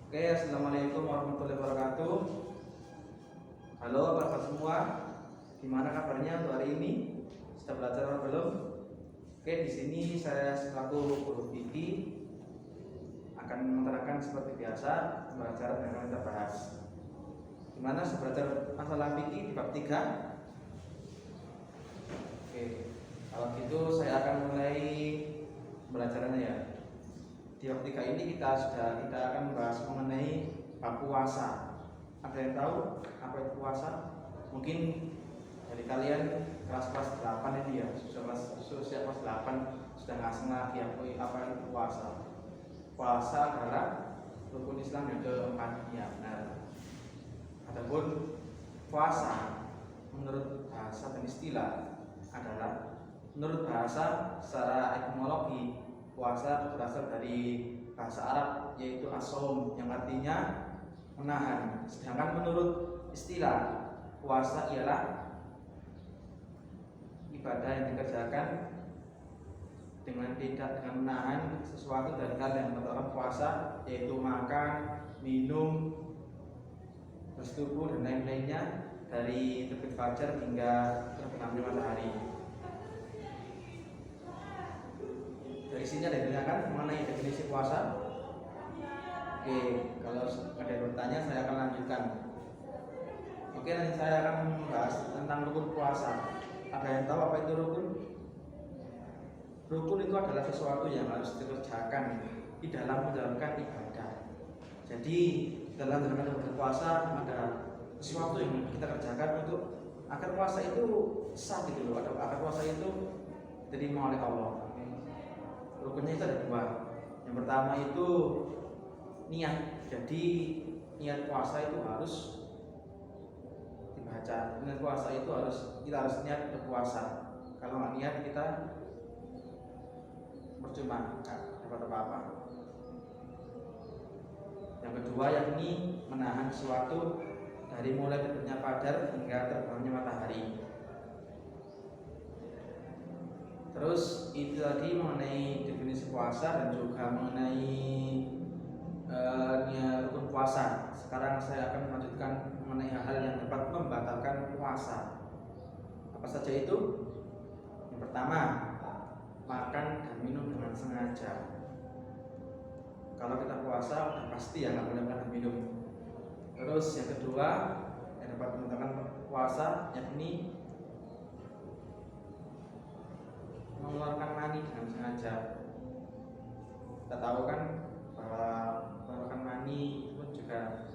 Oke, assalamualaikum warahmatullahi wabarakatuh. Halo, apa kabar semua? Gimana kabarnya untuk hari ini? Sudah belajar atau belum? Oke, di sini saya selaku guru fikih akan menerangkan seperti biasa pembelajaran yang akan kita bahas. Gimana belajar masalah fikih di bab 3? Oke, kalau gitu saya akan mulai pembelajarannya ya. Di bab 3 ini kita akan membahas mengenai bab puasa. Ada yang tahu apa itu puasa? Mungkin dari kalian kelas 8 ini ya, sudah kelas 8 sudah ngasih lagi apa itu puasa. Puasa adalah rukun Islam yang keempat, ya benar. Adapun puasa menurut bahasa dan istilah adalah menurut bahasa secara etimologi, puasa berasal dari bahasa Arab yaitu as-shaum yang artinya menahan. Sedangkan menurut istilah, puasa ialah ibadah yang dikerjakan dengan menahan sesuatu dari hal yang membatalkan puasa, yaitu makan, minum, bersetubuh dan lain-lainnya dari terbit fajar hingga terbenamnya matahari. Dari sini ada ditanyakan mengenai definisi puasa. Oke, kalau ada yang bertanya saya akan lanjutkan. Oke, nanti saya akan membahas tentang rukun puasa. Ada yang tahu apa itu rukun? Rukun itu adalah sesuatu yang harus dikerjakan di dalam menjalankan ibadah. Jadi dalam menjalankan ibadah puasa ada sesuatu yang kita kerjakan untuk agar puasa itu sah gitu loh. Agar puasa itu diterima oleh Allah. Rukunnya itu ada dua. Yang pertama itu niat. Jadi niat puasa itu harus dibaca. Niat puasa itu kita harus niat berpuasa. Kalau nggak niat kita percuma, nggak dapat apa-apa. Yang kedua yakni menahan sesuatu dari mulai terbitnya fajar hingga terbenamnya matahari. Terus itu tadi mengenai definisi puasa dan juga mengenai rukun puasa. Sekarang saya akan melanjutkan mengenai hal-hal yang dapat membatalkan puasa. Apa saja itu? Yang pertama, makan dan minum dengan sengaja. Kalau kita puasa udah pasti ya nggak boleh makan dan minum. Terus yang kedua yang dapat membatalkan puasa yakni mengeluarkan mani dengan sengaja. Kita tahu kan bahwa mengeluarkan mani itu juga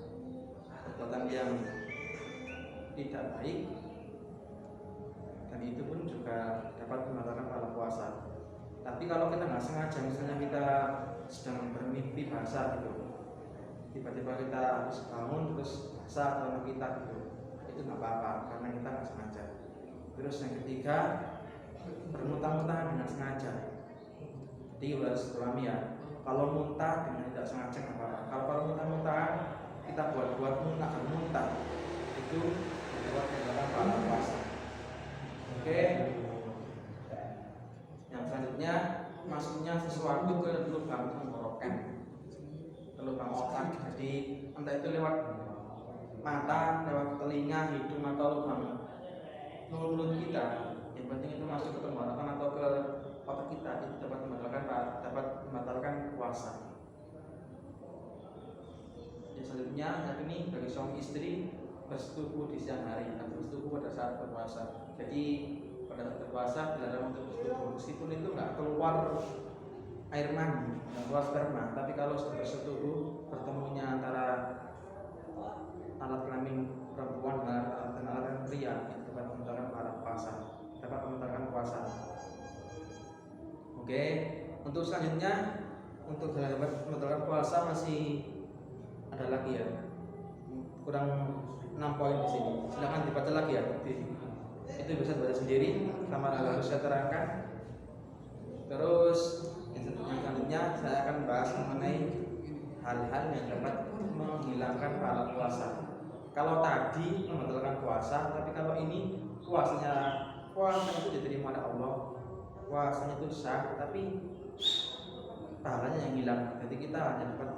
perbuatan yang tidak baik, dan itu pun juga dapat membatalkan pahala puasa. Tapi kalau kita nggak sengaja, misalnya kita sedang bermimpi basah gitu, tiba-tiba kita habis bangun terus basah celana kita gitu, itu nggak apa-apa karena kita nggak sengaja. Terus yang ketiga, bermuntah-muntah dengan sengaja. Jadi harus pahami ya, kalau muntah dengan tidak sengaja nggak apa-apa. Kalau muntah-muntah kita buat muntah bermuntah, itu dapat membatalkan pahala puasa. Oke. Yang selanjutnya, masuknya sesuatu ke lubang tenggorokan, ke lubang otak. Jadi entah itu lewat mata, lewat telinga, hidung, atau lubang mulut kita. Yang penting itu masuk ke tenggorokan atau ke otak kita, itu dapat membatalkan puasa. Yang selanjutnya, yakni bagi suami istri bersetubuh di siang hari atau bersetubuh pada saat berpuasa. Jadi pada saat berpuasa dilarang untuk bersetubuh, meskipun itu nggak keluar air mani, nggak keluar sperma. Tapi kalau sudah bersetubuh, bertemunya antara alat kelamin perempuan dan alat pria, itu dapat membatalkan puasa. Oke, untuk selanjutnya, untuk dapat membatalkan puasa masih ada lagi ya, kurang 6 poin di sini. Silakan dibaca lagi ya. Itu bisa baca sendiri sama harus saya terangkan. Terus yang selanjutnya saya akan bahas mengenai hal-hal yang dapat menghilangkan pahala puasa. Kalau tadi membatalkan puasa, tapi kalau ini puasa itu diterima oleh Allah, puasanya itu sah, tapi pahalanya yang hilang. Jadi kita hanya dapat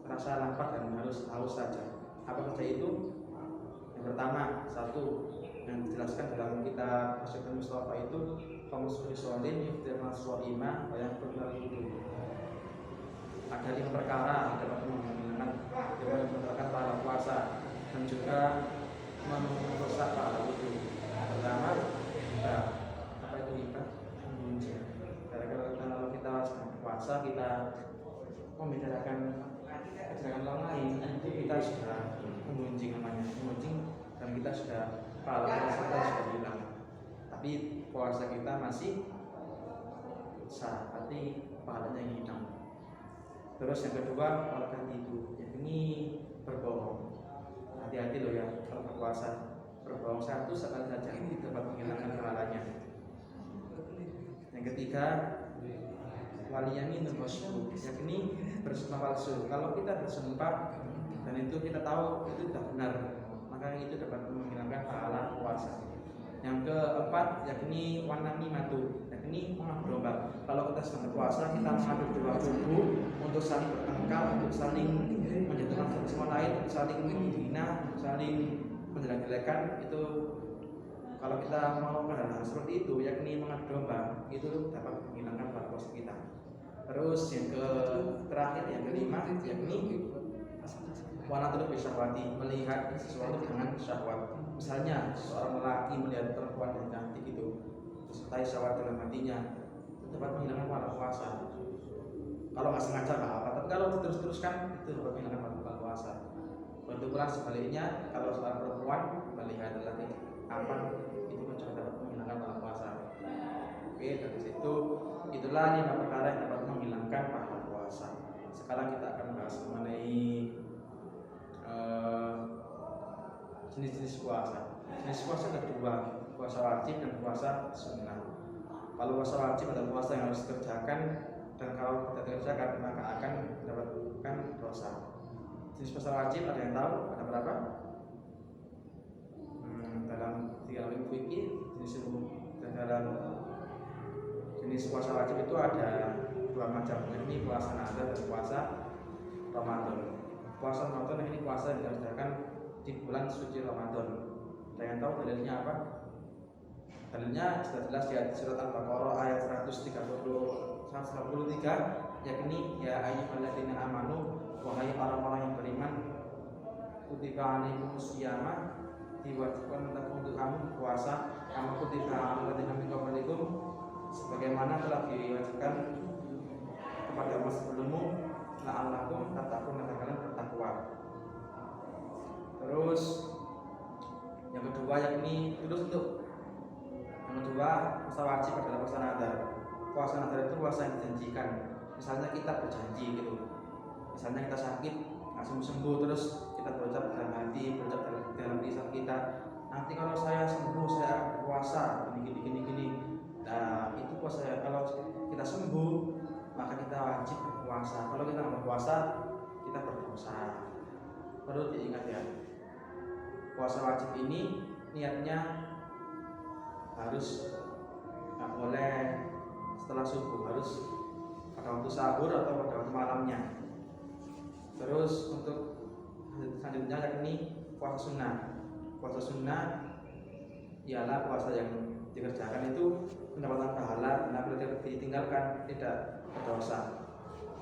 rasa lapar dan harus haus saja. Apa saja itu? Yang pertama, satu yang dijelaskan dalam kitab Syaikh Mustafa itu Famusuli Solin Yuftirna So'ima Bayang Purnal itu ada 5 perkara yang dapat menghilangkan pahala puasa dan juga merusak pahala wudhu. Pertama, apa itu ibadah? Kalau kita puasa kita membicarakan kegiatan orang lain, itu kita sudah menggunjing namanya, dan kita sudah pahala puasa kita sudah hilang. Tapi puasa kita masih sah, tapi pahalanya hilang. Terus yang kedua, walaupun itu, yakni berbohong. Hati-hati loh ya kalau berpuasa. Berbohong satu sekali saja ini dapat menghilangkan pahalanya. Yang ketiga, waliyamin al-masyhur, yakni bersumpah palsu. Kalau kita bersumpah dan itu kita tahu itu tidak benar, maka itu dapat menghilangkan pahala puasa. Yang keempat, yakni wanami matu, yakni mengadu domba. Kalau kita sedang berpuasa, kita mengadu dua kubu untuk saling bertengkar, untuk saling menjatuhkan satu sama lain, saling menghina, saling menjelek-jelekan. Itu kalau kita mau hal seperti itu, yakni mengadu domba, itu dapat menghilangkan pahala puasa kita. Terus yang terakhir, yang kelima, yakni wanatul bisyahwati, melihat sesuatu dengan syahwat. Misalnya seorang lelaki melihat perempuan yang cantik itu disertai syahwat dalam hatinya, itu dapat menghilangkan pahala puasa. Kalau nggak sengaja nggak apa, tapi kalau terus-teruskan itu dapat menghilangkan pahala puasa. Begitu pula sebaliknya, kalau seorang perempuan melihat lelaki tampan, itu pun juga dapat menghilangkan pahala puasa. Oke, dari situ itulah 5 perkara yang dapat menghilangkan pahala puasa. Sekarang kita akan bahas mengenai jenis-jenis puasa. Jenis puasa kedua, puasa wajib dan puasa sunnah. Kalau puasa wajib adalah puasa yang harus dikerjakan, dan kalau tidak dikerjakan maka akan mendapatkan dosa. Jenis puasa wajib ada yang tahu? Ada berapa? Dalam 3 ilmu fikih, dalam jenis puasa wajib itu ada 2 macam, yakni puasa nazar dan puasa Ramadan. Puasa Ramadan ini puasa yang dikerjakan di bulan suci Ramadan. Ada yang tahu dalilnya apa? Dalilnya sudah jelas di surat Al-Baqarah ayat 133, yakni ya ayyuhalladzina amanu, wahai orang-orang yang beriman, kutiba alaikumus syiyama, diwajibkan untuk kamu puasa, kama kutiba alal ladzina min qablikum, sebagaimana telah diwajibkan kepada umat sebelummu, la'allakum tattaqun, agar kalian bertakwa. Terus yang kedua, yakni yang kedua, puasa wajib adalah puasa nadar. Puasa nadar itu puasa yang dijanjikan. Misalnya kita berjanji gitu, misalnya kita sakit nggak sembuh, terus kita berucap dalam hati, berucap dalam lisan kita, nanti kalau saya sembuh saya akan berpuasa gini. Nah itu puasa. Kalau kita sembuh maka kita wajib berpuasa. Kalau kita nggak berpuasa kita berdosa. Perlu diingat ya, puasa wajib ini niatnya harus nggak boleh setelah subuh, harus pada waktu sahur atau pada waktu malamnya. Terus untuk selanjutnya yakni puasa sunnah. Puasa sunnah ialah puasa yang dikerjakan itu mendapatkan pahala, dan apabila ditinggalkan tidak berdosa.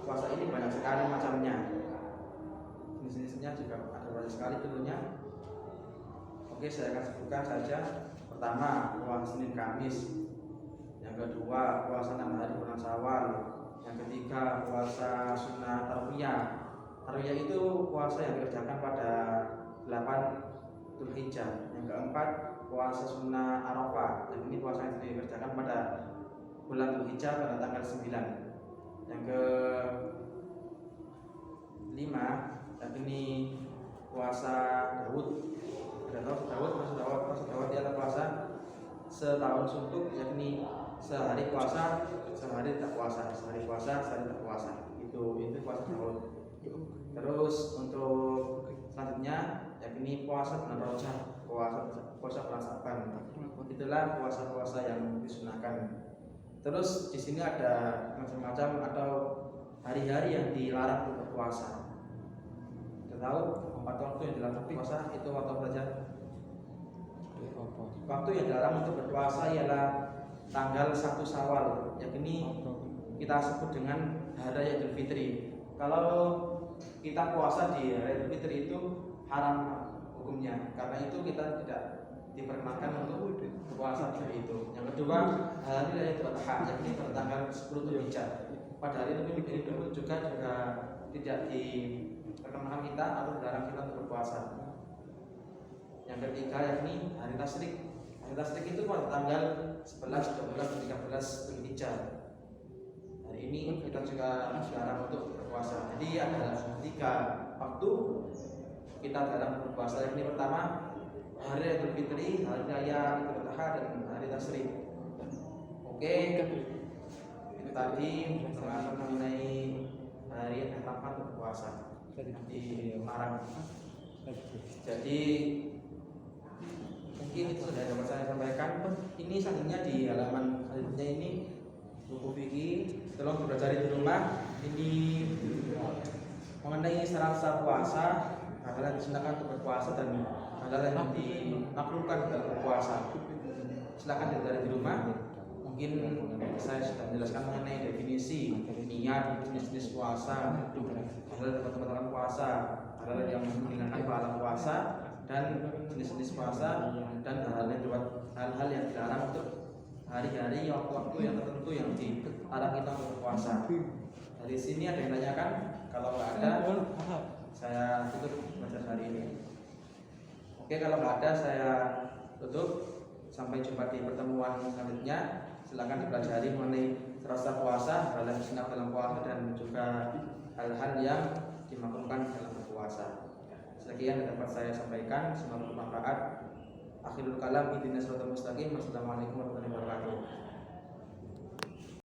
Puasa ini banyak sekali macamnya, jenis-jenisnya juga ada banyak sekali tentunya. Oke, saya akan sebutkan saja. Pertama, puasa Senin Kamis. Yang kedua, puasa 6 hari bulan Syawal. Yang ketiga, puasa sunnah tarwiyah. Tarwiyah itu puasa yang dikerjakan pada 8 Dzulhijjah. Yang keempat, puasa sunnah Arafah. Yang ini puasa yang dikerjakan pada bulan Dzulhijjah pada tanggal 9. Yang kelima, yakni puasa Daud. Ada tahu puasa Daud adalah puasa setahun suntuk, yakni sehari puasa, sehari tak puasa, sehari puasa, sehari tak puasa. Itu puasa Daud. Terus untuk selanjutnya yakni puasa bulan Rajab, puasa bulan Sa'ban. Itulah puasa-puasa yang disunahkan. Terus di sini ada macam-macam atau hari-hari yang dilarang untuk berpuasa. tahu 4 waktu yang dilarang berpuasa itu waktu apa saja? Waktu yang dilarang untuk berpuasa ialah tanggal 1 Syawal, yakni kita sebut dengan hari raya Idul Fitri. Kalau kita puasa di hari Idul Fitri itu haram hukumnya, karena itu kita tidak diperkenankan untuk berpuasa di hari itu. Yang kedua, hari raya Idul Adha, yakni pada tanggal 10 Dzulhijjah. Pada hari itu juga tidak diperkenankan kita atau dilarang kita untuk berpuasa. Yang ketiga yakni hari Tasyrik. Hari Tasyrik itu pada tanggal 11, 12, 13 Dzulhijjah. Hari ini kita juga dilarang untuk berpuasa. Jadi ada 3 waktu kita dilarang berpuasa. Yakni pertama hari Idul Fitri, hari raya Idul Adha, dan hari Tasyrik. Oke, itu tadi pembahasan mengenai hari yang pertama untuk berpuasa di Marang. Jadi mungkin itu sudah dapat saya sampaikan. Ini selanjutnya di halaman selanjutnya ini buku fikih, tolong dipelajari di rumah. Ini mengenai syarat-syarat puasa, hal yang disunahkan untuk berpuasa dan hal yang dimakruhkan dalam berpuasa. Silakan dipelajari di rumah. Mungkin saya sudah menjelaskan mengenai definisi niat, jenis-jenis puasa, hal tempat-tempat puasa, hal yang menghilangkan pahala puasa, dan jenis-jenis puasa, dan hal-hal yang dilarang untuk hari-hari waktu-waktu yang tertentu yang dilarang kita untuk berpuasa. Dari sini ada yang tanyakan? Kalau nggak ada, saya tutup majelis hari ini. Oke, kalau nggak ada saya tutup. Sampai jumpa di pertemuan selanjutnya. Silakan dipelajari mengenai rasa puasa, hal yang disunahkan dalam puasa, dan juga hal-hal yang dimakruhkan dalam berpuasa. Sekian yang dapat saya sampaikan, semoga bermanfaat. Akhirul kalam, ihdinas siratal mustaqim. Wassalamualaikum warahmatullahi wabarakatuh.